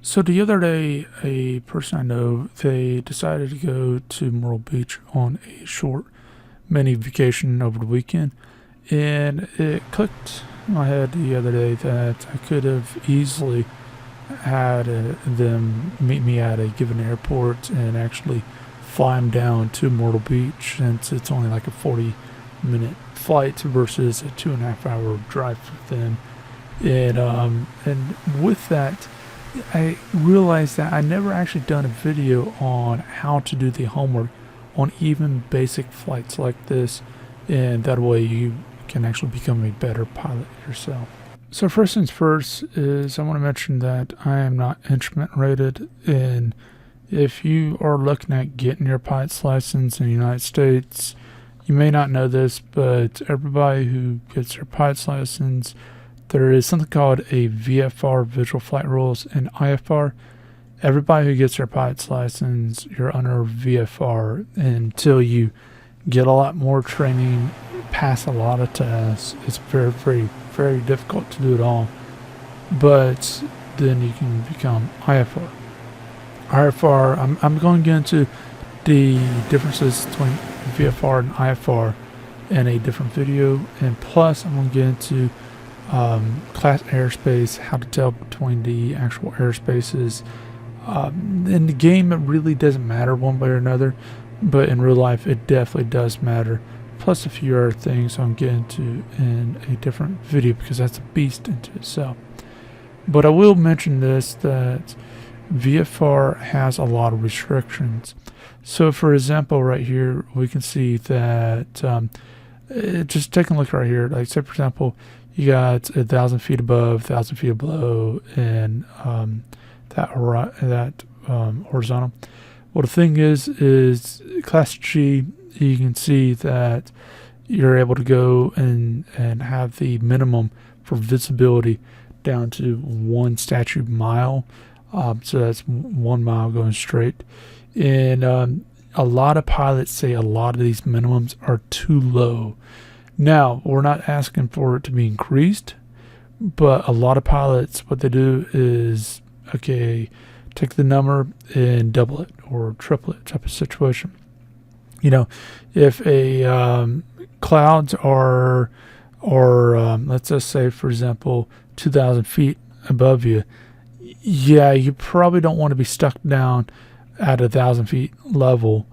So the other day, a person I know, they decided to go to Myrtle Beach on a short mini vacation over the weekend, and it clicked in my head the other day that I could have easily had them meet me at a given airport and actually fly them down to Myrtle Beach, since it's only like a 40-minute flight versus a 2.5 hour drive for them. And with that, I realized that I never actually done a video on how to do the homework on even basic flights like this, and that way you can actually become a better pilot yourself. So first things first is I want to mention that I am not instrument rated, and if you are looking at getting your pilot's license in the United States, you may not know this, but everybody who gets their pilot's license, there is something called a VFR, Visual Flight Rules, and IFR. Everybody who gets their pilot's license, you're under VFR until you get a lot more training, pass a lot of tests. It's very, very, very difficult to do it all. But then you can become IFR. IFR, I'm going to get into the differences between VFR and IFR in a different video. And plus, I'm going to get into class airspace, how to tell between the actual airspaces. In the game, it really doesn't matter one way or another, but in real life, it definitely does matter. Plus a few other things I'll get into in a different video because that's a beast into itself. But I will mention this, that VFR has a lot of restrictions. So for example, right here, we can see that just taking a look right here, like say for example, you got 1,000 feet above, 1,000 feet below, and that horizontal. Well, the thing is Class G, you can see that you're able to go and have the minimum for visibility down to 1 statute mile. So that's 1 mile going straight. And a lot of pilots say a lot of these minimums are too low. Now, we're not asking for it to be increased, but a lot of pilots, what they do is, okay, take the number and double it or triple it type of situation. You know, if a clouds are, or let's just say, for example, 2,000 feet above you, yeah, you probably don't want to be stuck down at 1,000 feet level.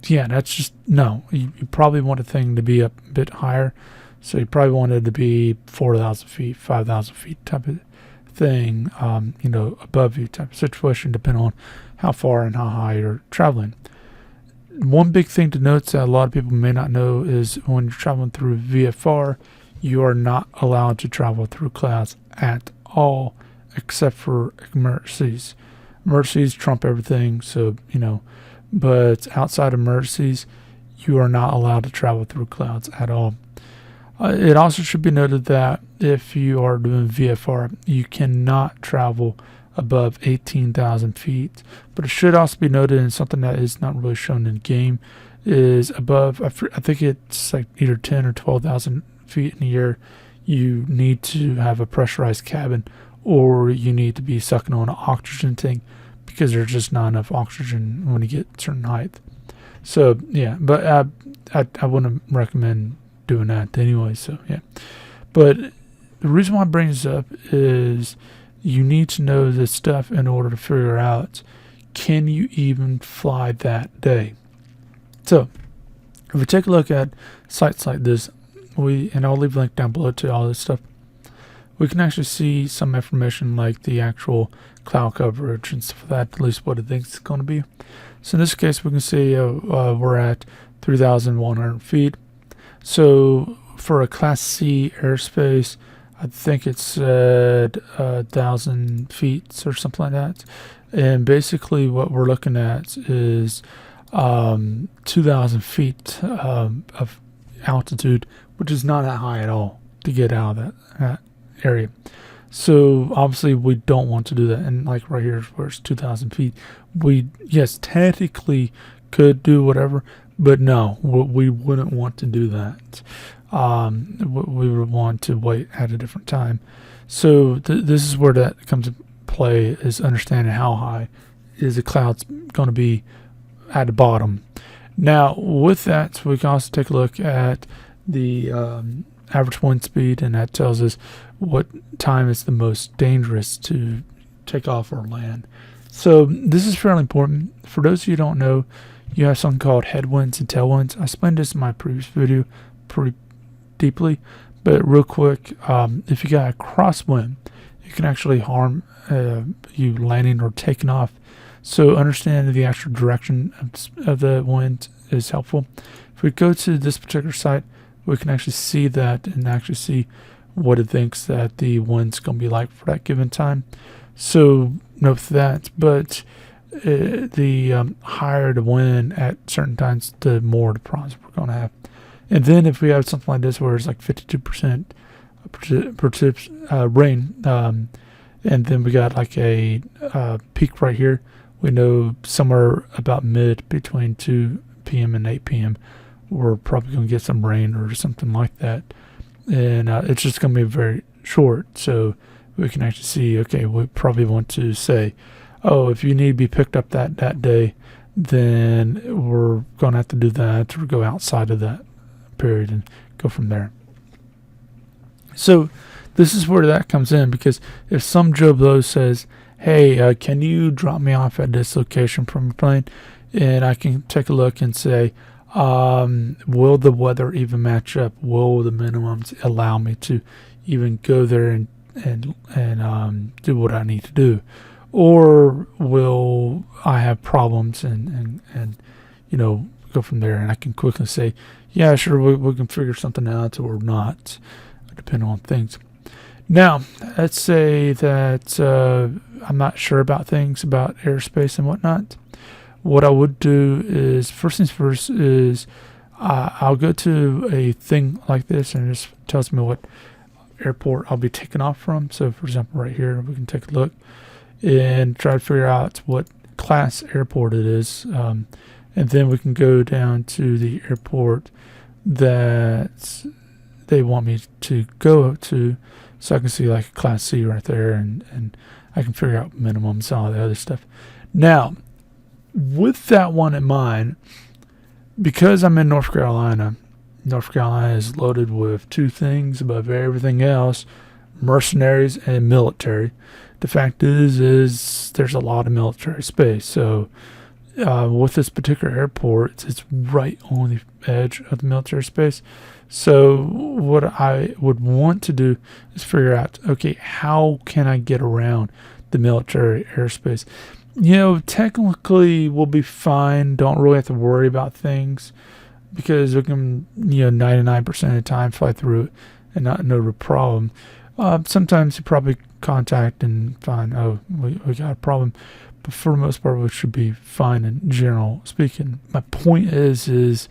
Yeah, that's just, no. You probably want a thing to be a bit higher. So you probably want it to be 4,000 feet, 5,000 feet type of thing, above you type of situation, depending on how far and how high you're traveling. One big thing to note that a lot of people may not know is when you're traveling through VFR, you are not allowed to travel through clouds at all, except for emergencies. Emergencies trump everything, so, but outside of emergencies, you are not allowed to travel through clouds at all. It also should be noted that if you are doing VFR, you cannot travel above 18,000 feet. But it should also be noted, and something that is not really shown in the game, is above, I think it's like either 10 or 12,000 feet in the air, you need to have a pressurized cabin, or you need to be sucking on an oxygen tank, because there's just not enough oxygen when you get a certain height. So yeah, but I wouldn't recommend doing that anyway. So yeah, but the reason why I bring this up is you need to know this stuff in order to figure out, can you even fly that day? So if we take a look at sites like this, and I'll leave a link down below to all this stuff, we can actually see some information like the actual cloud coverage and stuff like that, at least what it thinks it's going to be. So in this case, we can see we're at 3,100 feet. So for a Class C airspace, I think it said 1,000 feet or something like that. And basically what we're looking at is 2,000 feet of altitude, which is not that high at all to get out of that area. So obviously we don't want to do that. And like right here where it's 2,000 feet, we, yes, technically could do whatever, but no, we wouldn't want to do that. We would want to wait at a different time. So this is where that comes into play is understanding how high is the cloud's going to be at the bottom. Now, with that, we can also take a look at the average wind speed, and that tells us what time is the most dangerous to take off or land. So this is fairly important. For those of you who don't know, you have something called headwinds and tailwinds. I explained this in my previous video pretty deeply, but real quick, if you got a crosswind, it can actually harm you landing or taking off. So understanding the actual direction of the wind is helpful. If we go to this particular site, we can actually see that and actually see what it thinks that the wind's going to be like for that given time. So note that, but the higher the wind at certain times, the more the problems we're going to have. And then if we have something like this where it's like 52% rain, and then we got like a peak right here, we know somewhere about mid between 2 p.m. and 8 p.m. we're probably going to get some rain or something like that. And it's just going to be very short. So we can actually see, okay, we probably want to say, oh, if you need to be picked up that day, then we're going to have to do that or go outside of that period and go from there. So this is where that comes in, because if some Joe Blow says, hey, can you drop me off at this location from your plane? And I can take a look and say, will the weather even match up? Will the minimums allow me to even go there and do what I need to do? Or will I have problems and go from there? And I can quickly say, yeah, sure, we can figure something out or not, depending on things. Now, let's say that I'm not sure about things about airspace and whatnot. What I would do is, first things first, is I'll go to a thing like this and it just tells me what airport I'll be taking off from. So, for example, right here, we can take a look and try to figure out what class airport it is. And then we can go down to the airport that they want me to go to, so I can see like Class C right there, and I can figure out minimums and all the other stuff. Now, with that one in mind, because I'm in North Carolina is loaded with two things above everything else: mercenaries and military. The fact is there's a lot of military space. So with this particular airport, it's right on the edge of the military space. So what I would want to do is figure out, okay, how can I get around the military airspace? Technically we'll be fine. Don't really have to worry about things because we can, 99% of the time fly through it and no real problem. Sometimes you probably contact and find, oh, we got a problem. But for the most part, we should be fine in general speaking. My point is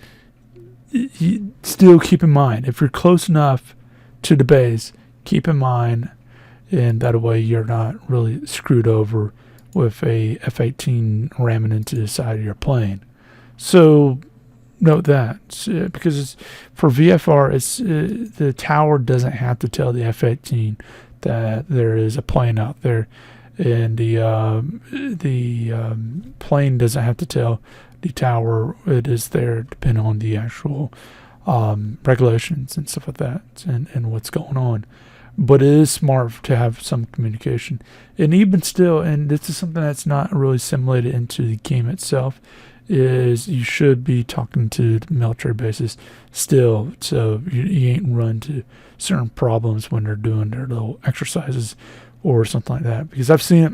you still keep in mind, if you're close enough to the base, keep in mind, and that way you're not really screwed over with a F-18 ramming into the side of your plane. So note that, because for VFR, the tower doesn't have to tell the F-18 that there is a plane out there, and the plane doesn't have to tell the tower it is there, depending on the actual regulations and stuff like that, and what's going on. But it is smart to have some communication. And even still, and this is something that's not really simulated into the game itself, is you should be talking to the military bases still, so you ain't run into certain problems when they're doing their little exercises or something like that. Because I've seen it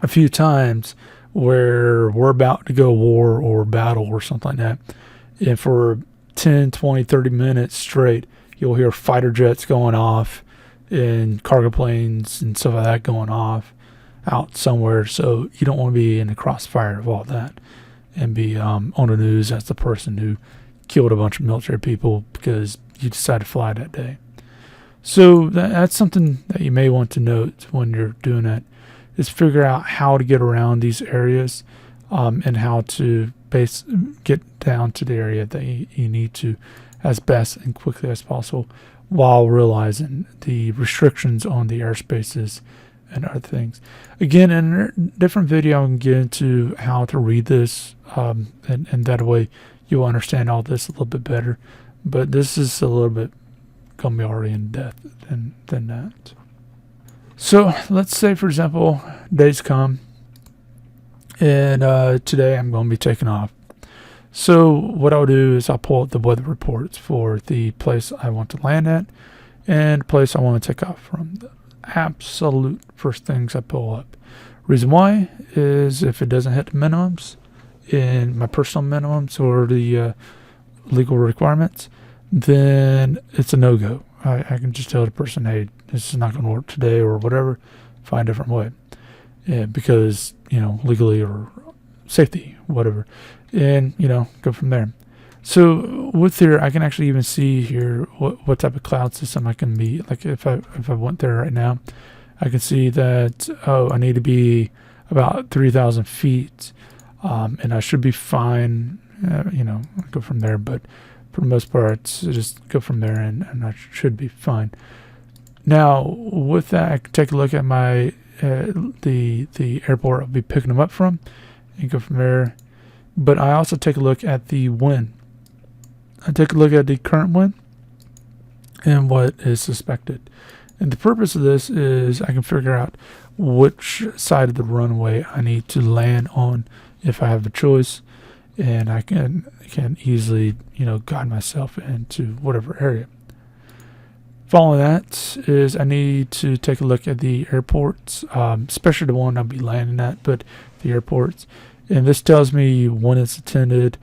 a few times where we're about to go war or battle or something like that, and for 10, 20, 30 minutes straight, you'll hear fighter jets going off and cargo planes and stuff like that going off out somewhere. So you don't want to be in the crossfire of all that and be on the news as the person who killed a bunch of military people because you decided to fly that day. So that's something that you may want to note when you're doing that, is figure out how to get around these areas and how to get down to the area that you need to as best and quickly as possible, while realizing the restrictions on the airspaces and other things. Again, in a different video, I can get into how to read this, and that way you'll understand all this a little bit better. But this is a little bit going to be already in depth than that. So let's say, for example, days come, and today I'm going to be taking off. So what I'll do is I'll pull up the weather reports for the place I want to land at and the place I want to take off from. The absolute first things I pull up. Reason why is if it doesn't hit the minimums, in my personal minimums or the legal requirements, then it's a no-go. I can just tell the person, hey, this is not going to work today or whatever, find a different way. Because, legally or safety, whatever. And, go from there. So with here, I can actually even see here what type of cloud system I can be. Like if I went there right now, I can see that, I need to be about 3,000 feet. And I should be fine, go from there. But for the most part, just go from there and I should be fine. Now, with that, I can take a look at my the airport I'll be picking them up from and go from there. But I also take a look at the wind. I take a look at the current wind and what is suspected. And the purpose of this is I can figure out which side of the runway I need to land on if I have the choice, and I can easily guide myself into whatever area. Following that is I need to take a look at the airports, especially the one I'll be landing at, but the airports. And this tells me when it's attended,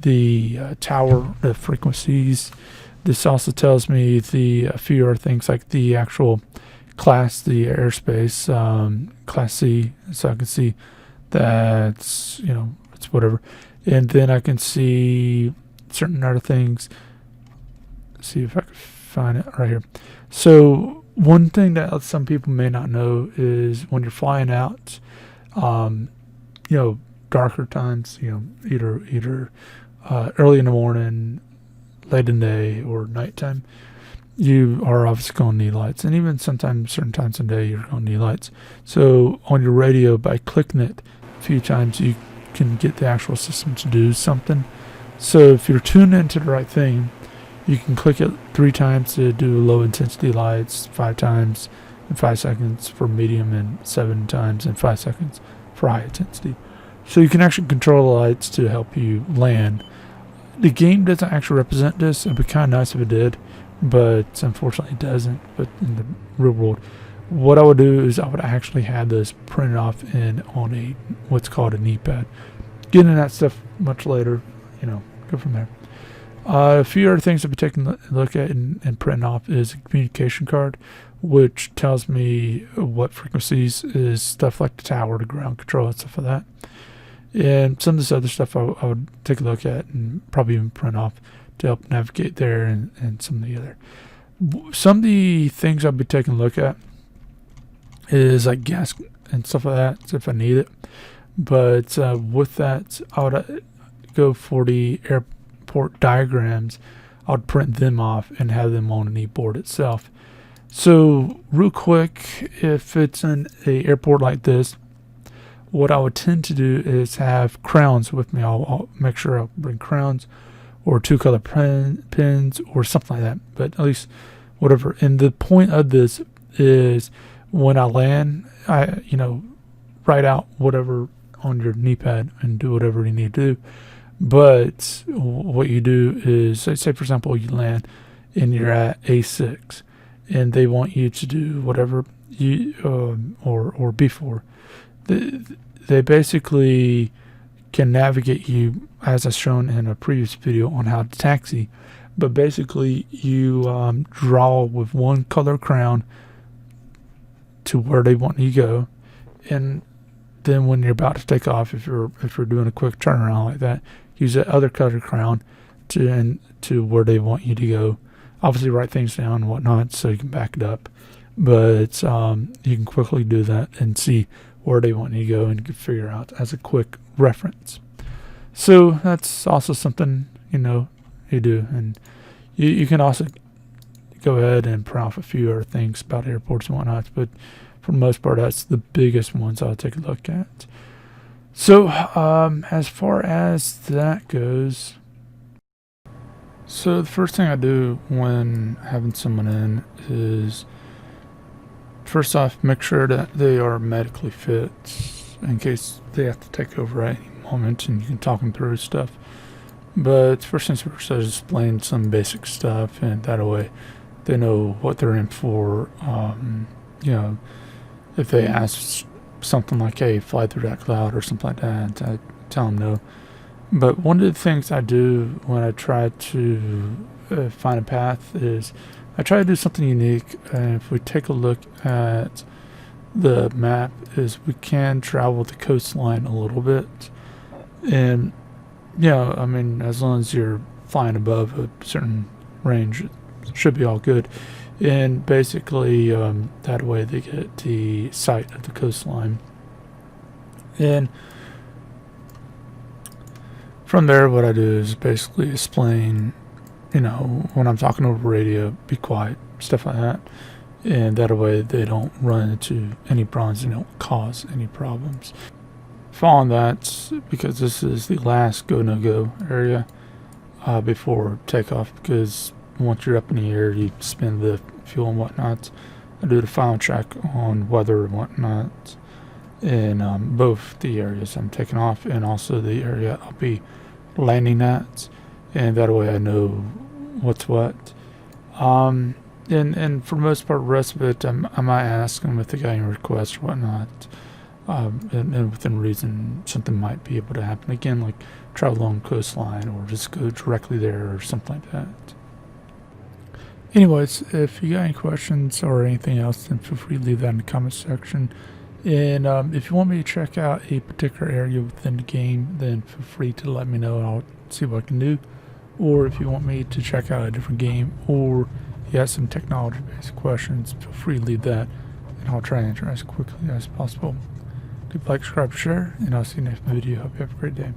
the tower, the frequencies. This also tells me a few other things like the actual class, the airspace, class C. So I can see that's, it's whatever. And then I can see certain other things. Let's see if I can find it right here. So one thing that some people may not know is when you're flying out, darker times, either early in the morning, late in the day, or nighttime, you are obviously going to need lights. And even sometimes, certain times of the day, you're going to need lights. So on your radio, by clicking it a few times, you can get the actual system to do something. So if you're tuned into the right thing, you can click it 3 times to do low intensity lights, 5 times in 5 seconds for medium, and 7 times in 5 seconds for high intensity. So you can actually control the lights to help you land. The game doesn't actually represent this. It'd be kind of nice if it did, but unfortunately it doesn't. But in the real world, what I would do is I would actually have this printed off on what's called a knee pad. Get into that stuff much later, go from there. A few other things I'll be taking a look at and printing off is a communication card, which tells me what frequencies is stuff like the tower, the ground control, and stuff like that. And some of this other stuff I would take a look at and probably even print off to help navigate there and some of the other. Some of the things I'll be taking a look at is like gas and stuff like that, if I need it. But with that, I would go for the airport diagrams. I would print them off and have them on an e-board itself. So real quick, if it's in an airport like this, what I would tend to do is have crowns with me. I'll make sure I'll bring crowns or 2-color pens or something like that, but at least whatever. And the point of this is when I land, I write out whatever on your knee pad and do whatever you need to do. But what you do is, say for example, you land and you're at A6 and they want you to do whatever you or B4. They basically can navigate you, as I've shown in a previous video on how to taxi. But basically, you draw with 1 color crown to where they want you to go, and then when you're about to take off, if you're doing a quick turnaround like that, use that other color crown to where they want you to go. Obviously, write things down and whatnot so you can back it up. But you can quickly do that and see where they want you to go and you can figure out as a quick reference. So that's also something you do, and you can also go ahead and print off a few other things about airports and whatnot. But for the most part, that's the biggest ones I'll take a look at. So as far as that goes, so the first thing I do when having someone in is, first off, make sure that they are medically fit in case they have to take over at any moment, and you can talk them through stuff. But first things first, I just explain some basic stuff, and that way they know what they're in for. If they ask something like, hey, fly through that cloud or something like that, I tell them no. But one of the things I do when I try to find a path is I try to do something unique. And if we take a look at the map, is we can travel the coastline a little bit. And, as long as you're flying above a certain range, it should be all good. And basically, that way they get the sight of the coastline. And from there, what I do is basically explain, when I'm talking over radio, be quiet, stuff like that. And that way they don't run into any problems, they don't cause any problems. Following that, because this is the last go no-go area before takeoff, because once you're up in the air, you spend the fuel and whatnot. I do the final check on weather and whatnot in both the areas I'm taking off and also the area I'll be landing at, and that way I know what's what. And for the most part, the rest of it, I might ask them if they got any requests or whatnot. And within reason, something might be able to happen again, like travel along the coastline or just go directly there or something like that. Anyways, if you got any questions or anything else, then feel free to leave that in the comment section. And if you want me to check out a particular area within the game, then feel free to let me know and I'll see what I can do. Or if you want me to check out a different game, or you have some technology-based questions, feel free to leave that and I'll try and answer as quickly as possible. Leave a like, subscribe, share, and I'll see you next video. Hope you have a great day.